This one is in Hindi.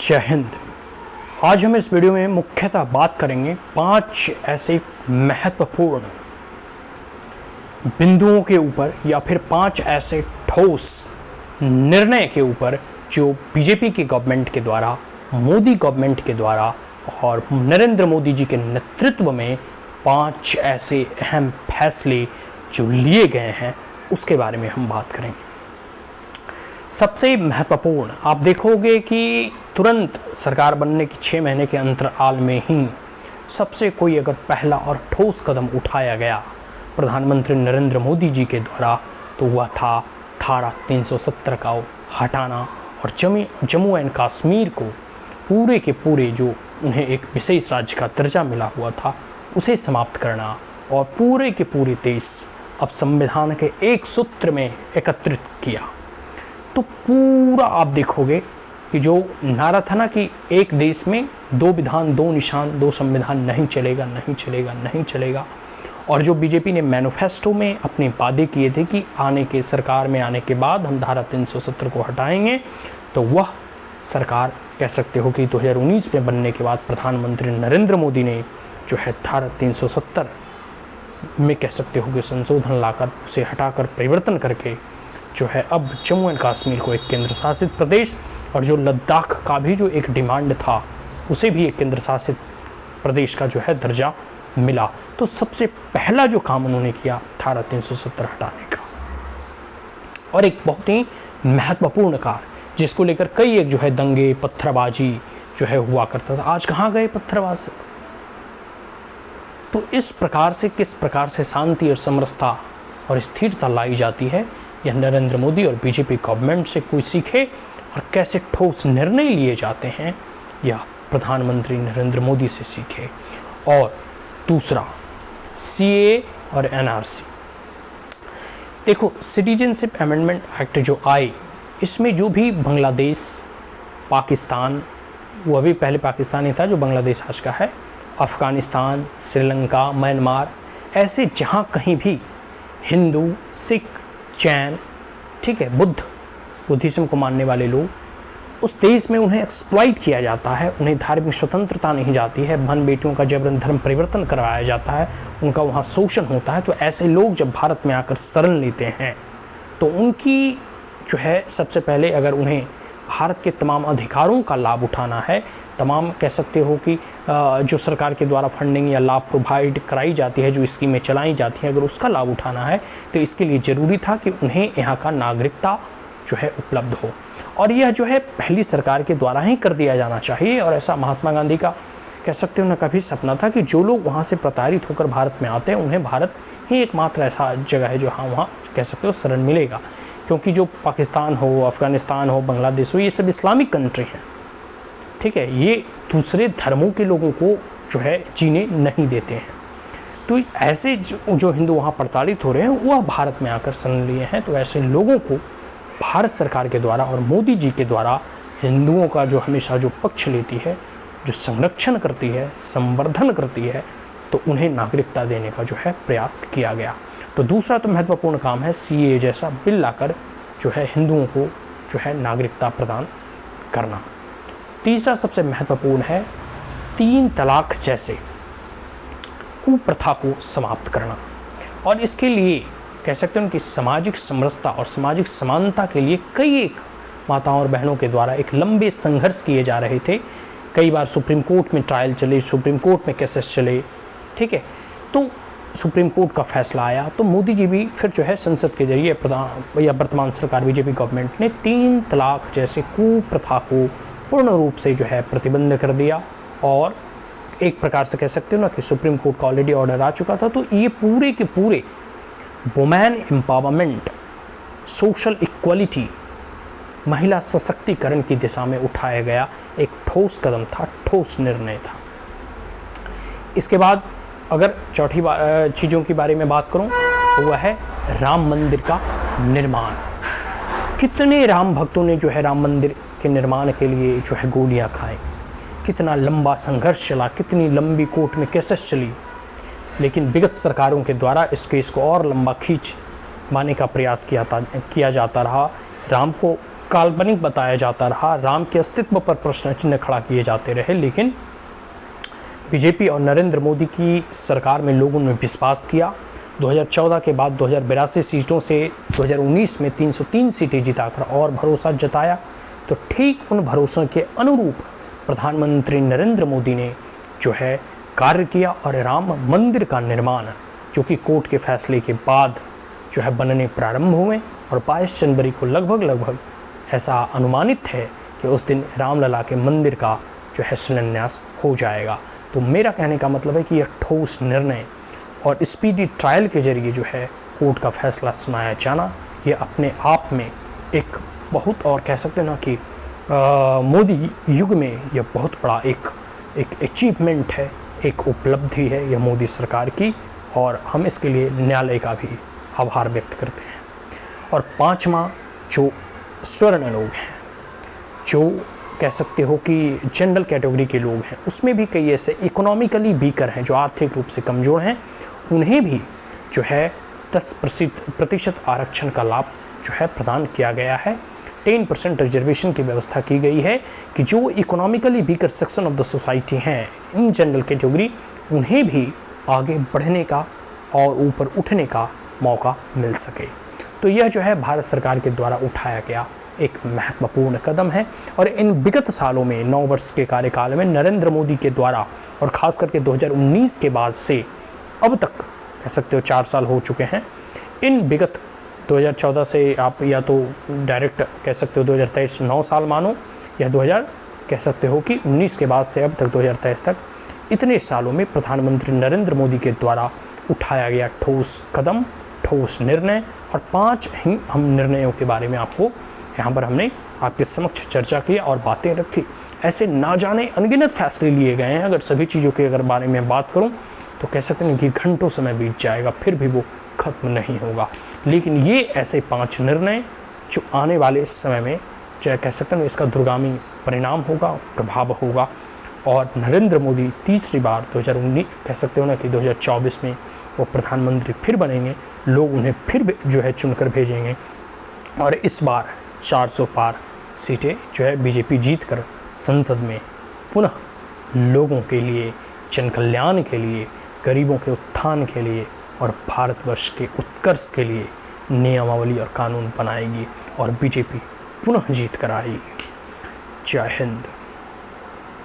जय हिंद। आज हम इस वीडियो में मुख्यतः बात करेंगे 5 ऐसे महत्वपूर्ण बिंदुओं के ऊपर या फिर 5 ऐसे ठोस निर्णय के ऊपर जो बीजेपी की गवर्नमेंट के द्वारा, मोदी गवर्नमेंट के द्वारा और नरेंद्र मोदी जी के नेतृत्व में 5 ऐसे अहम फैसले जो लिए गए हैं उसके बारे में हम बात करेंगे। सबसे महत्वपूर्ण, आप देखोगे कि तुरंत सरकार बनने की 6 महीने के अंतराल में ही सबसे कोई अगर पहला और ठोस कदम उठाया गया प्रधानमंत्री नरेंद्र मोदी जी के द्वारा तो वह था धारा 370 का हटाना और जम्मू एंड कश्मीर को पूरे के पूरे जो उन्हें एक विशेष राज्य का दर्जा मिला हुआ था उसे समाप्त करना और पूरे के पूरे देश अब संविधान के एक सूत्र में एकत्रित किया। तो पूरा आप देखोगे कि जो नारा था ना कि एक देश में 2 विधान 2 निशान 2 संविधान नहीं चलेगा नहीं चलेगा नहीं चलेगा, और जो बीजेपी ने मैनिफेस्टो में अपने वादे किए थे कि आने के सरकार में आने के बाद हम धारा 370 को हटाएंगे, तो वह सरकार कह सकते हो कि 2019 में बनने के बाद प्रधानमंत्री नरेंद्र मोदी ने जो है धारा 370 में कह सकते हो कि संशोधन लाकर उसे हटाकर परिवर्तन करके जो है अब जम्मू एंड कश्मीर को एक केंद्र शासित प्रदेश और जो लद्दाख का भी जो एक डिमांड था उसे भी एक केंद्र शासित प्रदेश का जो है दर्जा मिला। तो सबसे पहला जो काम उन्होंने किया धारा 370 हटाने का, और एक बहुत ही महत्वपूर्ण कार्य जिसको लेकर कई एक जो है दंगे पत्थरबाजी जो है हुआ करता था। आज कहाँ गए पत्थरबाज? तो इस प्रकार से किस प्रकार से शांति और समरसता और स्थिरता लाई जाती है, यह नरेंद्र मोदी और बीजेपी गवर्नमेंट से कोई सीखे, और कैसे ठोस निर्णय लिए जाते हैं यह प्रधानमंत्री नरेंद्र मोदी से सीखे। और दूसरा, सीए और एनआरसी। देखो, सिटीजनशिप अमेंडमेंट एक्ट जो आए, इसमें जो भी बांग्लादेश, पाकिस्तान, वह भी पहले पाकिस्तानी था जो बांग्लादेश आज का है, अफ़गानिस्तान, श्रीलंका, म्यांमार, ऐसे जहाँ कहीं भी हिंदू, सिख, जैन, ठीक है, बुद्धिज्म को मानने वाले लोग, उस देश में उन्हें एक्सप्लॉइट किया जाता है, उन्हें धार्मिक स्वतंत्रता नहीं जाती है, बहन बेटियों का जबरन धर्म परिवर्तन करवाया जाता है, उनका वहाँ शोषण होता है। तो ऐसे लोग जब भारत में आकर शरण लेते हैं तो उनकी जो है सबसे पहले अगर उन्हें भारत के तमाम अधिकारों का लाभ उठाना है, तमाम कह सकते हो कि जो सरकार के द्वारा फंडिंग या लाभ प्रोवाइड कराई जाती है, जो स्कीमें चलाई जाती हैं, अगर उसका लाभ उठाना है तो इसके लिए ज़रूरी था कि उन्हें यहाँ का नागरिकता जो है उपलब्ध हो, और यह जो है पहली सरकार के द्वारा ही कर दिया जाना चाहिए। और ऐसा महात्मा गांधी का कह सकते हो ना कभी सपना था कि जो लोग वहाँ से प्रताड़ित होकर भारत में आते हैं उन्हें भारत ही एकमात्र ऐसा जगह है जो वहाँ कह सकते हो शरण मिलेगा, क्योंकि जो पाकिस्तान हो, अफ़गानिस्तान हो, बांग्लादेश हो, ये सब इस्लामिक कंट्री हैं, ठीक है, ये दूसरे धर्मों के लोगों को जो है जीने नहीं देते हैं। तो ऐसे जो हिंदू वहाँ प्रताड़ित हो रहे हैं वह भारत में आकर शरण लिए हैं। तो ऐसे लोगों को भारत सरकार के द्वारा और मोदी जी के द्वारा हिंदुओं का जो हमेशा जो पक्ष लेती है, जो संरक्षण करती है, संवर्धन करती है, तो उन्हें नागरिकता देने का जो है प्रयास किया गया। तो दूसरा तो महत्वपूर्ण काम है सीए जैसा बिल लाकर जो है हिंदुओं को जो है नागरिकता प्रदान करना। तीसरा सबसे महत्वपूर्ण है 3 तलाक जैसे कुप्रथा को समाप्त करना, और इसके लिए कह सकते हैं कि सामाजिक समरसता और सामाजिक समानता के लिए कई एक माताओं और बहनों के द्वारा एक लंबे संघर्ष किए जा रहे थे। कई बार सुप्रीम कोर्ट में ट्रायल चले, सुप्रीम कोर्ट में केसेस चले, ठीक है, तो सुप्रीम कोर्ट का फैसला आया तो मोदी जी भी फिर जो है संसद के जरिए या वर्तमान सरकार बीजेपी गवर्नमेंट ने 3 तलाक जैसे कुप्रथा को पूर्ण रूप से जो है प्रतिबंध कर दिया, और एक प्रकार से कह सकते हो ना कि सुप्रीम कोर्ट का ऑलरेडी ऑर्डर आ चुका था। तो ये पूरे के पूरे वुमेन एम्पावरमेंट, सोशल इक्वलिटी, महिला सशक्तिकरण की दिशा में उठाया गया एक ठोस कदम था, ठोस निर्णय था। इसके बाद अगर चौथी चीज़ों के बारे में बात करूं तो वह है राम मंदिर का निर्माण। कितने राम भक्तों ने जो है राम मंदिर के निर्माण के लिए जो है गोलियां खाई, कितना लंबा संघर्ष चला, कितनी लंबी कोर्ट में केसेस चली, लेकिन विगत सरकारों के द्वारा इस केस को और लंबा खींच माने का प्रयास किया जाता रहा। राम को काल्पनिक बताया जाता रहा, राम के अस्तित्व पर प्रश्न चिन्ह खड़ा किए जाते रहे, लेकिन बीजेपी और नरेंद्र मोदी की सरकार में लोगों ने विश्वास किया। 2014 के बाद 2082 सीटों से 2019 में 303 सीटें जिताकर और भरोसा जताया। तो ठीक उन भरोसों के अनुरूप प्रधानमंत्री नरेंद्र मोदी ने जो है कार्य किया और राम मंदिर का निर्माण, जो कि कोर्ट के फैसले के बाद जो है बनने प्रारंभ हुए और 22 जनवरी को लगभग ऐसा अनुमानित है कि उस दिन रामलला के मंदिर का जो है शिलान्यास हो जाएगा। तो मेरा कहने का मतलब है कि यह ठोस निर्णय और स्पीडी ट्रायल के जरिए जो है कोर्ट का फैसला सुनाया जाना, ये अपने आप में एक बहुत, और कह सकते हैं ना कि मोदी युग में यह बहुत बड़ा एक अचीवमेंट है, एक उपलब्धि है यह मोदी सरकार की, और हम इसके लिए न्यायालय का भी आभार व्यक्त करते हैं। और पांचवा, जो स्वर्ण लोग हैं, जो कह सकते हो कि जनरल कैटेगरी के लोग हैं, उसमें भी कई ऐसे इकोनॉमिकली वीकर हैं, जो आर्थिक रूप से कमज़ोर हैं, उन्हें भी जो है 10% आरक्षण का लाभ जो है प्रदान किया गया है। 10% रिजर्वेशन की व्यवस्था की गई है कि जो economically weaker section of the society हैं, इन जनरल कैटेगरी, उन्हें भी आगे बढ़ने का और ऊपर उठने का मौका मिल सके। तो यह जो है भारत सरकार के द्वारा उठाया गया एक महत्वपूर्ण कदम है। और इन विगत सालों में 9 वर्ष के कार्यकाल में नरेंद्र मोदी के द्वारा, और ख़ास करके 2019 के बाद से अब तक कह सकते हो 4 साल हो चुके हैं, इन विगत 2014 से आप या तो डायरेक्ट कह सकते हो 2023 9 साल मानो, या 2000 कह सकते हो कि 19 के बाद से अब तक 2023 तक, इतने सालों में प्रधानमंत्री नरेंद्र मोदी के द्वारा उठाया गया ठोस कदम, ठोस निर्णय, और 5 ही हम निर्णयों के बारे में आपको यहाँ पर हमने आपके समक्ष चर्चा की और बातें रखी। ऐसे ना जाने अनगिनत फैसले लिए गए हैं। अगर सभी चीज़ों के अगर बारे में बात करूँ तो कह सकते हैं कि घंटों समय बीत जाएगा, फिर भी वो ख़त्म नहीं होगा। लेकिन ये ऐसे 5 निर्णय जो आने वाले समय में चाहे कह सकते हैं इसका दूरगामी परिणाम होगा, प्रभाव होगा, और नरेंद्र मोदी तीसरी बार 2019 कह सकते हो ना कि 2024 में वो प्रधानमंत्री फिर बनेंगे, लोग उन्हें फिर जो है चुनकर भेजेंगे, और इस बार 400 पार सीटें जो है बीजेपी जीत कर संसद में पुनः लोगों के लिए, जन कल्याण के लिए, गरीबों के उत्थान के लिए और भारतवर्ष के उत्कर्ष के लिए नियमावली और कानून बनाएगी और बीजेपी पुनः जीत कर आएगी। जय हिंद।